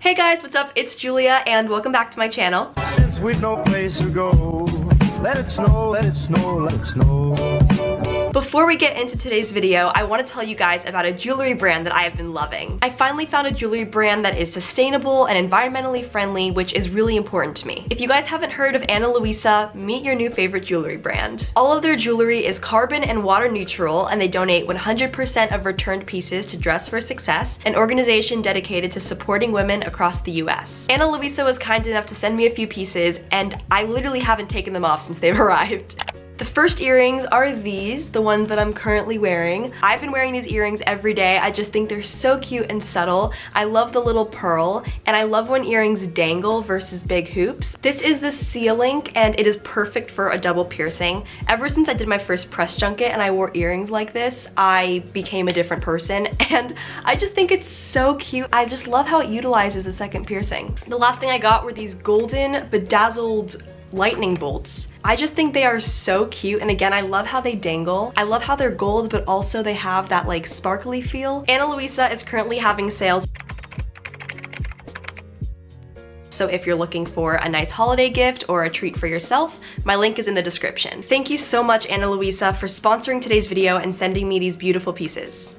Hey guys, what's up? It's Julia and welcome back to my channel. Since we've no place to go, let it snow, let it snow, let it snow. Before we get into today's video, I want to tell you guys about a jewelry brand that I have been loving. I finally found a jewelry brand that is sustainable and environmentally friendly, which is really important to me. If you guys haven't heard of Ana Luisa, meet your new favorite jewelry brand. All of their jewelry is carbon and water neutral, and they donate 100% of returned pieces to Dress for Success, an organization dedicated to supporting women across the US. Ana Luisa was kind enough to send me a few pieces, and I literally haven't taken them off since they've arrived. The first earrings are these, the ones that I'm currently wearing. I've been wearing these earrings every day. I just think they're so cute and subtle. I love the little pearl, and I love when earrings dangle versus big hoops. This is the seal link, and it is perfect for a double piercing. Ever since I did my first press junket and I wore earrings like this, I became a different person, and I just think it's so cute. I just love how it utilizes the second piercing. The last thing I got were these golden bedazzled lightning bolts. I just think they are so cute, and again, I love how they dangle. I love how they're gold, but also they have that like sparkly feel. Ana Luisa is currently having sales. So if you're looking for a nice holiday gift or a treat for yourself, my link is in the description. Thank you so much, Ana Luisa, for sponsoring today's video and sending me these beautiful pieces.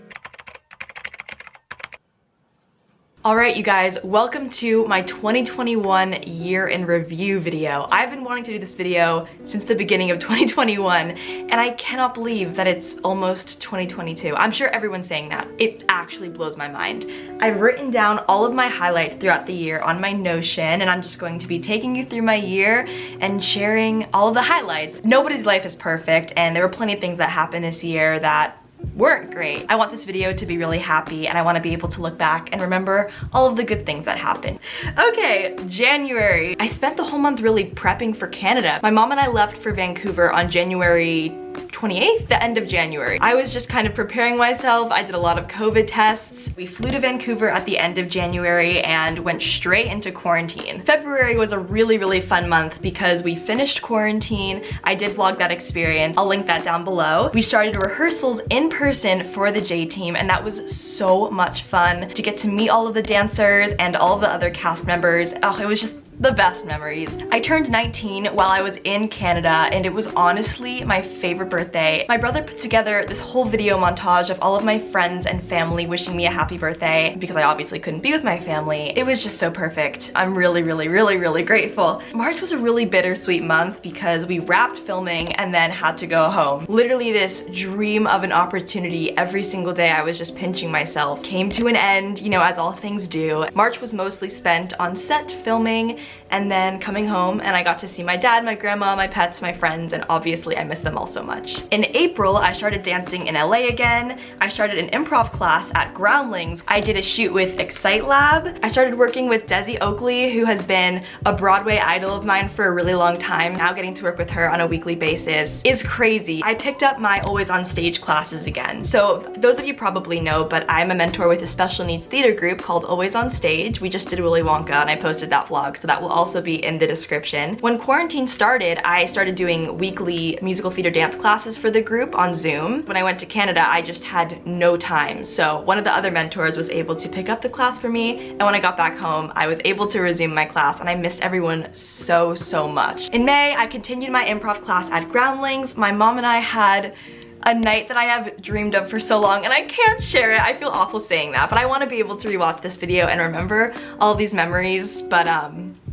Alright you guys, welcome to my 2021 year in review video. I've been wanting to do this video since the beginning of 2021, and I cannot believe that it's almost 2022. I'm sure everyone's saying that. It actually blows my mind. I've written down all of my highlights throughout the year on my Notion, and I'm just going to be taking you through my year and sharing all of the highlights. Nobody's life is perfect, and there were plenty of things that happened this year that weren't great. I want this video to be really happy, and I want to be able to look back and remember all of the good things that happened. Okay, January. I spent the whole month really prepping for Canada. My mom and I left for Vancouver on January 28th, the end of January. I was just kind of preparing myself. I did a lot of COVID tests. We flew to Vancouver at the end of January and went straight into quarantine. February was a really fun month because we finished quarantine. I did vlog that experience. I'll link that down below. We started rehearsals in person for the J team, and that was so much fun to get to meet all of the dancers and all of the other cast members. Oh, it was just the best memories. I turned 19 while I was in Canada, and it was honestly my favorite birthday. My brother put together this whole video montage of all of my friends and family wishing me a happy birthday because I obviously couldn't be with my family. It was just so perfect. I'm really grateful. March was a really bittersweet month because we wrapped filming and then had to go home. Literally this dream of an opportunity every single day I was just pinching myself came to an end, you know, as all things do. March was mostly spent on set filming and then coming home, and I got to see my dad, my grandma, my pets, my friends, and obviously I miss them all so much. In April, I started dancing in LA again. I started an improv class at Groundlings. I did a shoot with Excite Lab. I started working with Desi Oakley, who has been a Broadway idol of mine for a really long time. Now getting to work with her on a weekly basis is crazy. I picked up my Always on Stage classes again. So those of you probably know, but I'm a mentor with a special needs theater group called Always on Stage. We just did Willy Wonka, and I posted that vlog, so that will also be in the description. When quarantine started, I started doing weekly musical theater dance classes for the group on Zoom. When I went to Canada, I just had no time. So one of the other mentors was able to pick up the class for me, and when I got back home, I was able to resume my class, and I missed everyone so much. In May, I continued my improv class at Groundlings. My mom and I had a night that I have dreamed of for so long, and I can't share it. I feel awful saying that, but I want to be able to rewatch this video and remember all of these memories. But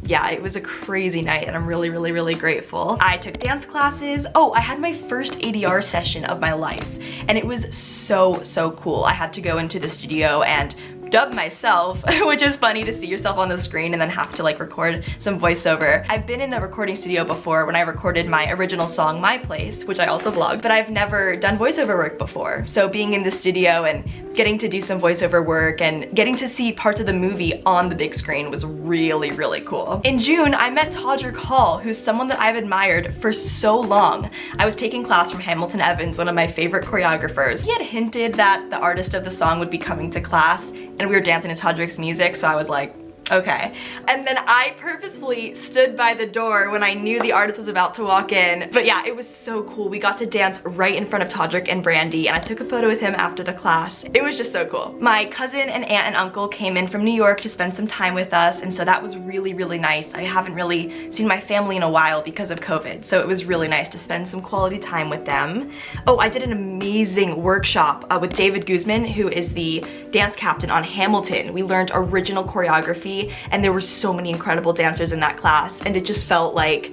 yeah, it was a crazy night, and I'm really grateful. I took dance classes. Oh, I had my first ADR session of my life, and it was so cool. I had to go into the studio and dub myself, which is funny to see yourself on the screen and then have to like record some voiceover. I've been in a recording studio before when I recorded my original song, My Place, which I also vlogged, but I've never done voiceover work before. So being in the studio and getting to do some voiceover work and getting to see parts of the movie on the big screen was really cool. In June, I met Todrick Hall, who's someone that I've admired for so long. I was taking class from Hamilton Evans, one of my favorite choreographers. He had hinted that the artist of the song would be coming to class, and we were dancing to Todrick's music, so I was like, Okay. And then I purposefully stood by the door when I knew the artist was about to walk in. But yeah, it was so cool. We got to dance right in front of Todrick and Brandy, and I took a photo with him after the class. It was just so cool. My cousin and aunt and uncle came in from New York to spend some time with us, and so that was really, really nice. I haven't really seen my family in a while because of COVID, so it was really nice to spend some quality time with them. Oh, I did an amazing workshop with David Guzman, who is the dance captain on Hamilton. We learned original choreography, and there were so many incredible dancers in that class, and it just felt like,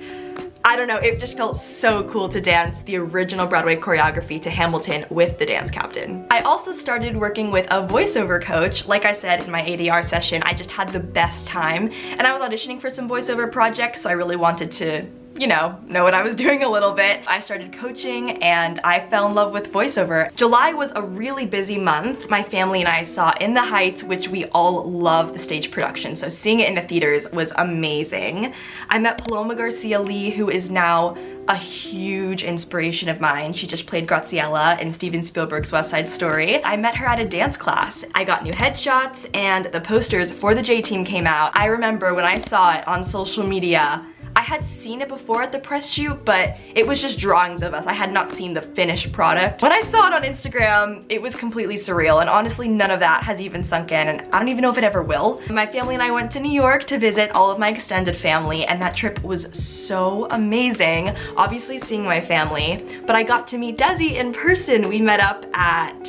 I don't know, it just felt so cool to dance the original Broadway choreography to Hamilton with the dance captain. I also started working with a voiceover coach. Like I said in my ADR session, I just had the best time, and I was auditioning for some voiceover projects, so I really wanted to, you know what I was doing a little bit. I started coaching and I fell in love with voiceover. July was a really busy month. My family and I saw In the Heights, which we all love the stage production, so seeing it in the theaters was amazing. I met Paloma Garcia Lee, who is now a huge inspiration of mine. She just played Graciela in Steven Spielberg's West Side Story. I met her at a dance class. I got new headshots and the posters for the J-Team came out. I remember when I saw it on social media, I had seen it before at the press shoot, but it was just drawings of us. I had not seen the finished product. When I saw it on Instagram, it was completely surreal, and honestly, none of that has even sunk in, and I don't even know if it ever will. My family and I went to New York to visit all of my extended family, and that trip was so amazing. Obviously seeing my family, but I got to meet Desi in person. We met up at,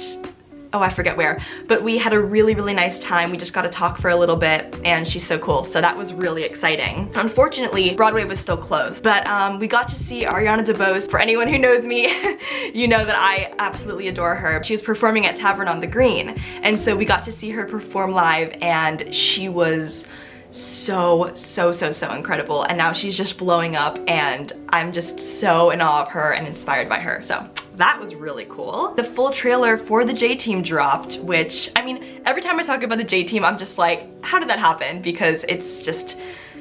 oh, I forget where, but we had a really, really nice time. We just got to talk for a little bit, and she's so cool, so that was really exciting. Unfortunately, Broadway was still closed, but we got to see Ariana DeBose. For anyone who knows me, you know that I absolutely adore her. She was performing at Tavern on the Green, and so we got to see her perform live, and she was so incredible, and now she's just blowing up, and I'm just so in awe of her and inspired by her, so that was really cool. The full trailer for the J-Team dropped, which, I mean, every time I talk about the J-Team, I'm just like, how did that happen? Because it's just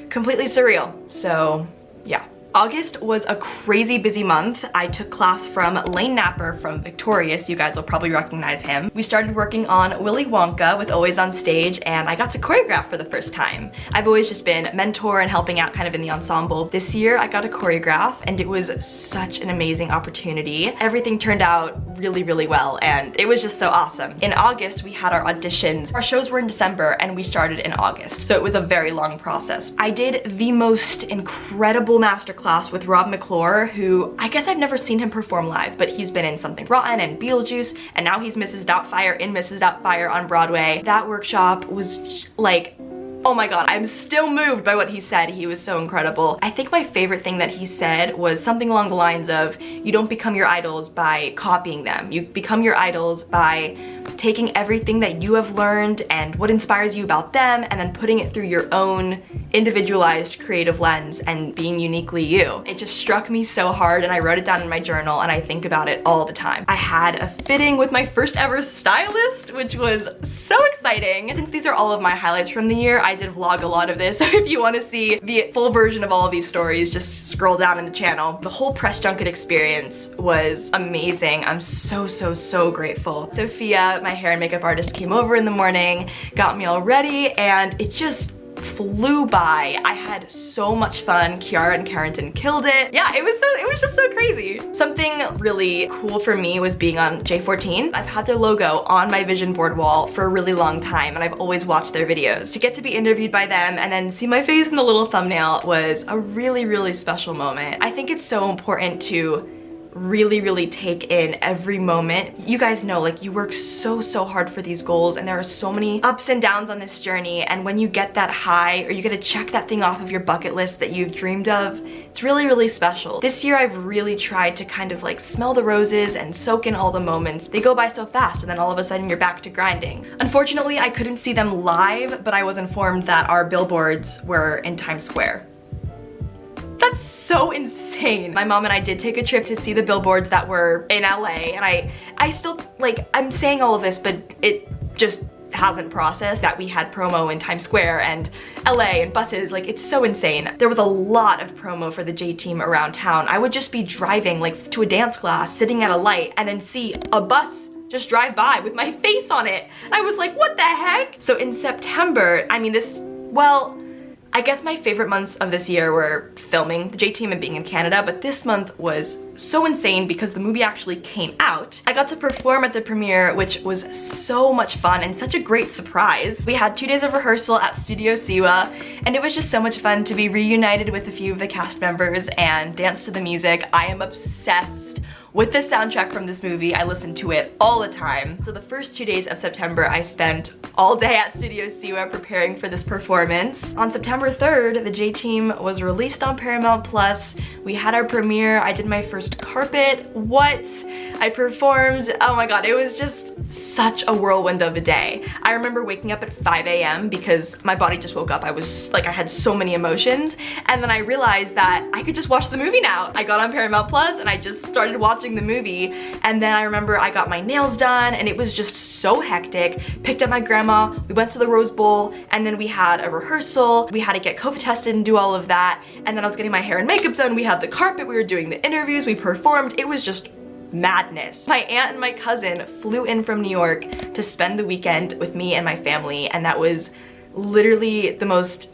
completely surreal, so yeah. August was a crazy busy month. I took class from Lane Napper from Victorious. You guys will probably recognize him. We started working on Willy Wonka with Always on Stage, and I got to choreograph for the first time. I've always just been mentor and helping out kind of in the ensemble. This year I got to choreograph, and it was such an amazing opportunity. Everything turned out really, really well, and it was just so awesome. In August, we had our auditions. Our shows were in December, and we started in August, so it was a very long process. I did the most incredible masterclass with Rob McClure, who I guess I've never seen him perform live, but he's been in Something Rotten and Beetlejuice, and now he's Mrs. Doubtfire in Mrs. Doubtfire on Broadway. That workshop was like, oh my god, I'm still moved by what he said. He was so incredible. I think my favorite thing that he said was something along the lines of, you don't become your idols by copying them. You become your idols by taking everything that you have learned and what inspires you about them, and then putting it through your own individualized creative lens and being uniquely you. It just struck me so hard, and I wrote it down in my journal, and I think about it all the time. I had a fitting with my first ever stylist, which was so exciting. Since these are all of my highlights from the year, I did vlog a lot of this, so if you want to see the full version of all of these stories, just scroll down in the channel. The whole press junket experience was amazing. I'm so grateful. Sophia, my hair and makeup artist, came over in the morning, got me all ready, and it just flew by. I had so much fun. Kiara and Carrington killed it. Yeah, it was just so crazy. Something really cool for me was being on J14. I've had their logo on my vision board wall for a really long time, and I've always watched their videos. To get to be interviewed by them and then see my face in the little thumbnail was a really special moment. I think it's so important to really take in every moment. You guys know, like, you work so hard for these goals, and there are so many ups and downs on this journey, and when you get that high, or you get to check that thing off of your bucket list that you've dreamed of, it's really special. This year I've really tried to kind of like smell the roses and soak in all the moments. They go by so fast, and then all of a sudden you're back to grinding. Unfortunately, I couldn't see them live, but I was informed that our billboards were in Times Square. That's so insane. My mom and I did take a trip to see the billboards that were in LA, and I still, like, I'm saying all of this, but it just hasn't processed that we had promo in Times Square and LA and buses. Like, it's so insane. There was a lot of promo for the J-Team around town. I would just be driving like to a dance class, sitting at a light, and then see a bus just drive by with my face on it. I was like, what the heck? So in September, I mean, this Well, I guess my favorite months of this year were filming the J-Team and being in Canada, but this month was so insane because the movie actually came out. I got to perform at the premiere, which was so much fun and such a great surprise. We had 2 days of rehearsal at Studio Siwa, and it was just so much fun to be reunited with a few of the cast members and dance to the music. I am obsessed with the soundtrack from this movie. I listen to it all the time. So the first 2 days of September, I spent all day at Studio Siwa preparing for this performance. On September 3rd, the J-Team was released on Paramount Plus. We had our premiere. I did my first carpet. What? I performed. Oh my god, it was just such a whirlwind of a day. I remember waking up at 5 a.m. because my body just woke up. I was like, I had so many emotions, and then I realized that I could just watch the movie now. I got on Paramount Plus and I just started watching the movie, and then I remember I got my nails done and it was just so hectic. Picked up my grandma, we went to the Rose Bowl, and then we had a rehearsal. We had to get COVID tested and do all of that, and then I was getting my hair and makeup done. We had the carpet, we were doing the interviews, we performed. It was just madness. My aunt and my cousin flew in from New York to spend the weekend with me and my family, and that was literally the most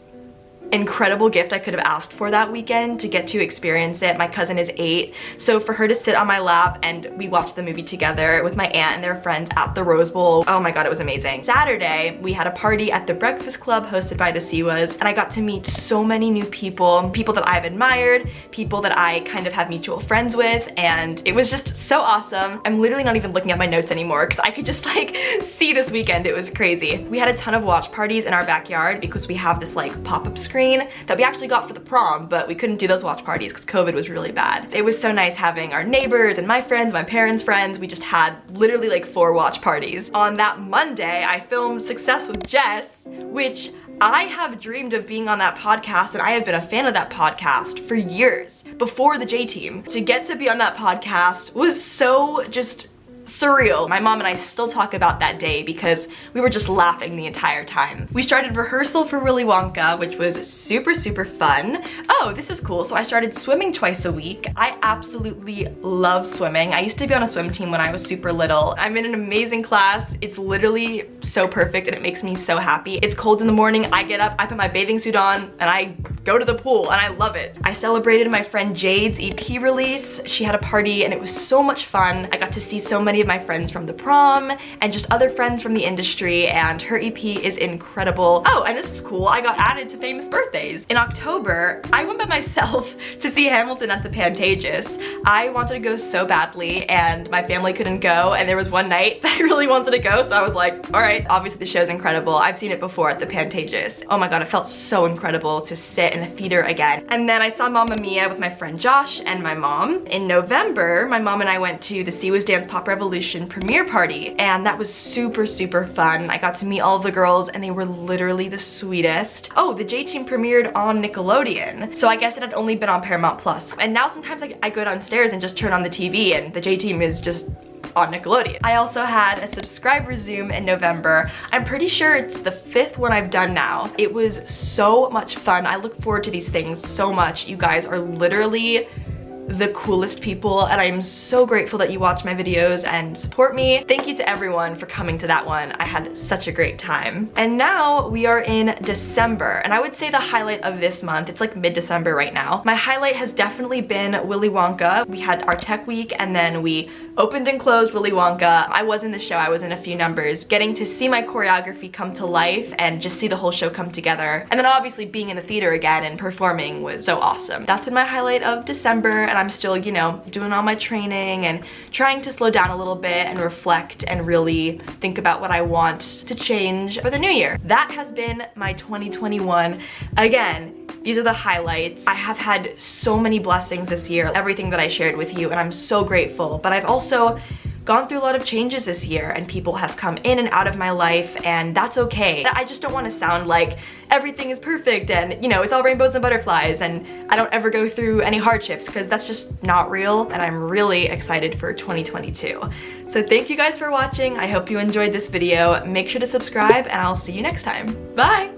incredible gift I could have asked for that weekend, to get to experience it. My cousin is 8, so for her to sit on my lap and we watched the movie together with my aunt and their friends at the Rose Bowl, oh my god, it was amazing. Saturday, we had a party at the Breakfast Club hosted by the Siwas, and I got to meet so many new people, people that I've admired, people that I kind of have mutual friends with, and it was just so awesome. I'm literally not even looking at my notes anymore because I could just like see this weekend. It was crazy. We had a ton of watch parties in our backyard because we have this like pop-up screen that we actually got for the prom, but we couldn't do those watch parties because COVID was really bad. It was so nice having our neighbors and my friends, my parents' friends. We just had literally like 4 watch parties. On that Monday, I filmed Success with Jess, which I have dreamed of being on that podcast, and I have been a fan of that podcast for years, before the J-Team. To get to be on that podcast was so just surreal. My mom and I still talk about that day because we were just laughing the entire time. We started rehearsal for Willy Wonka, which was super fun. Oh, this is cool. So I started swimming twice a week. I absolutely love swimming. I used to be on a swim team when I was super little. I'm in an amazing class. It's literally so perfect and it makes me so happy. It's cold in the morning. I get up, I put my bathing suit on, and I go to the pool, and I love it. I celebrated my friend Jade's EP release. She had a party and it was so much fun. I got to see so many of my friends from the prom and just other friends from the industry, and her EP is incredible. Oh, and this was cool. I got added to Famous Birthdays. In October, I went by myself to see Hamilton at the Pantages. I wanted to go so badly and my family couldn't go, and there was one night that I really wanted to go, so I was like, all right. Obviously the show's incredible. I've seen it before at the Pantages. Oh my god, it felt so incredible to sit in the theater again. And then I saw Mamma Mia with my friend Josh and my mom. In November, my mom and I went to the Siwa's Dance Pop Revolution premiere party, and that was super fun. I got to meet all of the girls and they were literally the sweetest. Oh, the J-Team premiered on Nickelodeon, so I guess it had only been on Paramount Plus. And now sometimes I go downstairs and just turn on the TV and the J-Team is just on Nickelodeon. I also had a subscriber Zoom in November. I'm pretty sure it's the 5th one I've done now. It was so much fun. I look forward to these things so much. You guys are literally the coolest people, and I'm so grateful that you watch my videos and support me. Thank you to everyone for coming to that one. I had such a great time. And now we are in December, and I would say the highlight of this month, it's like mid-December right now. My highlight has definitely been Willy Wonka. We had our tech week and then we opened and closed Willy Wonka. I was in the show, I was in a few numbers. Getting to see my choreography come to life and just see the whole show come together. And then obviously being in the theater again and performing was so awesome. That's been my highlight of December, and I'm still, you know, doing all my training and trying to slow down a little bit and reflect and really think about what I want to change for the new year. That has been my 2021. Again, these are the highlights. I have had so many blessings this year, everything that I shared with you, and I'm so grateful. But I've also gone through a lot of changes this year, and people have come in and out of my life, and that's okay. I just don't want to sound like everything is perfect and, you know, it's all rainbows and butterflies and I don't ever go through any hardships, because that's just not real, and I'm really excited for 2022. So thank you guys for watching. I hope you enjoyed this video. Make sure to subscribe and I'll see you next time. Bye!